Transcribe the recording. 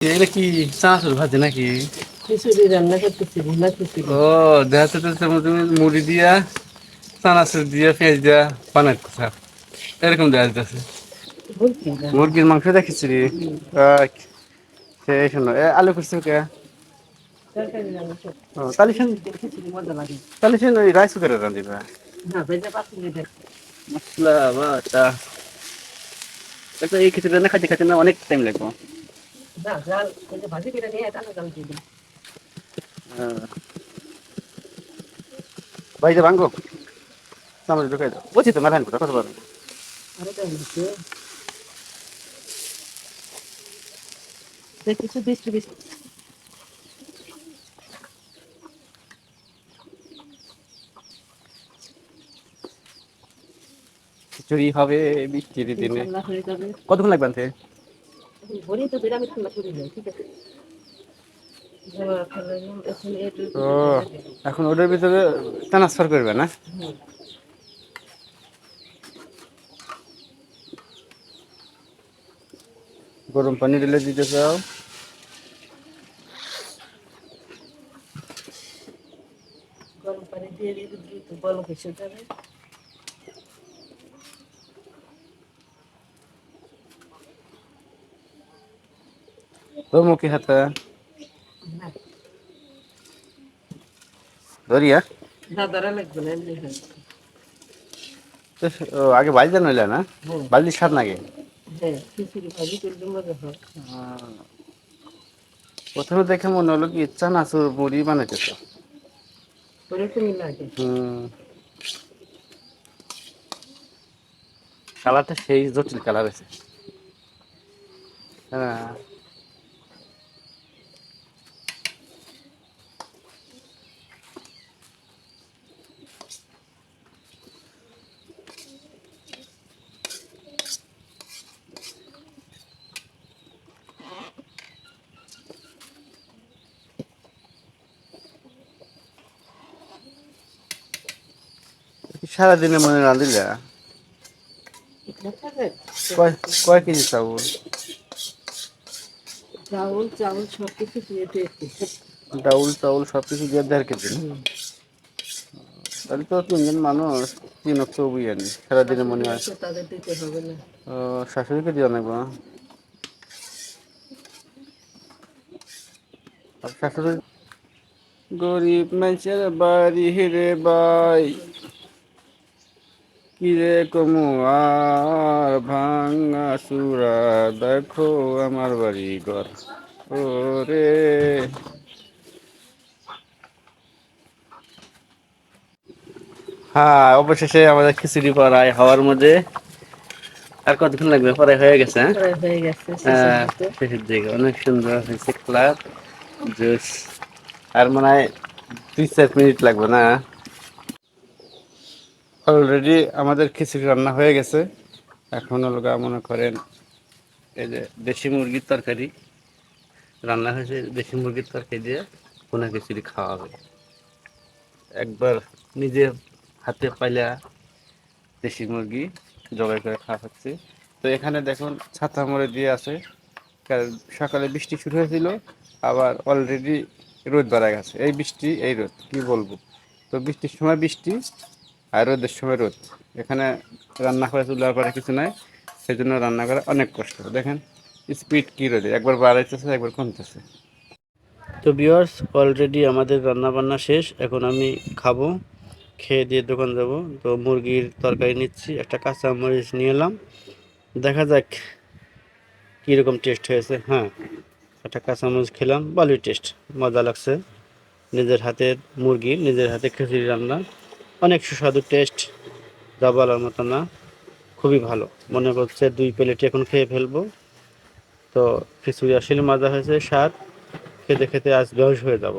এটা কি চানাচুর ভাজি নাকি? খিচুড়ি রান্না করতেছি, ভুনা খিচুড়ি। ও, দেখা যাচ্ছে তুমি মুড়ি দিয়া চানাচুর দিয়া পেঁয়াজ দিয়া বানাইতেছ, এরকম দেখা যাচ্ছে। মুরগি রান্না। মুরগির মাংস দিয়ে খিচুড়ি। হুম, সেই শোনো, আলু করছো কে? তরকারি রান্না সব। ও, তাহলে খিচুড়ি দিয়ে খিচুড়ি মজা লাগে। তাহলে ওই রাইস কুকারে রান্ধিবা। না, ভেজা পাতুরি দেখছি। মশলা বা তা এই খিচুড়ি রান্না খাইতে খাইতে না অনেক টাইম লাগবে। না, জাল ওই যে ভাজি করে নিয়ে টানা জাল দিয়ে দিন। ভাই যে ভাঙ্গো চামচ ঢুকাই দাও, বলছি তো মাথায় কথা বলো। আরো টাইম লাগছে। কিছু বৃষ্টি বৃষ্টি। খিচুড়ি হবে বৃষ্টির দিনে। ঠান্ডা হয়ে যাবে। কতক্ষণ লাগবে আনতে? ভরি তো বিরামে ঠান্ডা করে যায়, ঠিক আছে। জমা ফেলে এখন একটু ও, ঠান্ডা দিয়ে দিই। এখন ওটার ভিতরে ট্রান্সফার করবে না? হুম, গরম পানি ঢেলে দিতে চাও? গরম পানি দিয়ে দিয়ে দ্রুত বলক এসে যাবে। মুখে হাতে না, ধরিয়া। না ধরা লাগবে না, এমনি হয়। ও, আগে বালতি নইলে না? হ্যাঁ, বালতি স্বাদ লাগে। হ্যাঁ, খিচুড়ি ভাজি করলে মজা হয়। প্রথমে দেখে মনে হলো কি চানাচুর মুড়ি বানাইতেছ। ওরকমই লাগে। হুম, কালারটা সেই জটিল কালার আছে। হ্যাঁ, সারাদিনে মনে রাঁধিলে দেখা যায়। কয় কয় কেজি চাউল? চাউল চাউল সব কিছু দিয়ে দিয়েছি। ডাউল চাউল সব কিছু দিয়ে 1.5 কেজি না? হুম, তাহলে তো 3 জন মানুষ, 3 আনি সারাদিনে মনে শাশুড়ি হয়। আছে, তাদের দিতে হবে না। ও, শাশুড়িকে দিয়ে নেবো। আর শাশুড়ি গরিব মানুষের বাড়ি হিরে বাই, কিরে কমু আর ভাঙা চূড়া, দেখো আমার বাড়ি ঘর ওরে। হ্যাঁ, অবশেষে আমাদের খিচুড়ি পড়ায় হওয়ার মধ্যে আর কতক্ষণ লাগবে? পরে হয়ে গেছে। হ্যাঁ, প্রায় হয়ে গেছে শেষের দিকে। শেষের দিকে অনেক সুন্দর হয়েছে কালার, জুস। আর মনে হয় 2-4 মিনিট লাগবে না? অলরেডি আমাদের খিচুড়ি রান্না হয়ে গেছে। এখন হলো মনে করেন এই যে দেশি মুরগির তরকারি রান্না হয়েছে, দেশি মুরগির তরকারি দিয়ে ভুনা খিচুড়ি খাওয়া হবে। একবার নিজে হাতে পাইলা দেশি মুরগি জবাই করে খাওয়া হচ্ছে। তো এখানে দেখুন ছাতা মরে দিয়ে আছে, কারণ সকালে বৃষ্টি শুরু হয়েছিল, আবার অলরেডি রোদ বাড়া গেছে। এই বৃষ্টি এই রোদ কি বলবো। তো বৃষ্টির সময় বৃষ্টি আর রোদের সময় রোদ। এখানে রান্না করে চুলার পরে কিছু নাই, সেই জন্য রান্না করা অনেক কষ্ট। দেখেন স্পিড কী রোদে, একবার বাড়াইতেছে একবার কমতেছে। তো ভিউয়ার্স, অলরেডি আমাদের রান্না বান্না শেষ। এখন আমি খাবো, খেয়ে দিয়ে দোকান যাব। তো মুরগির তরকারি নিচ্ছি, একটা কাঁচা মরিচ নিয়ে এলাম, দেখা যাক কীরকম টেস্ট হয়েছে। হ্যাঁ, একটা কাঁচা মরিচ খেলাম, ভালোই টেস্ট, মজা লাগছে। নিজের হাতের মুরগি, নিজের হাতে খিচুড়ি রান্না, অনেক সুস্বাদু টেস্ট, যা বলার মতো না। খুবই ভালো, মনে করছে 2 প্লেট এখন খেয়ে ফেলবো। তো খিচুড়ি আসলে মজা হয়েছে, স্বাদ, খেতে খেতে আজ বেহুশ হয়ে যাব।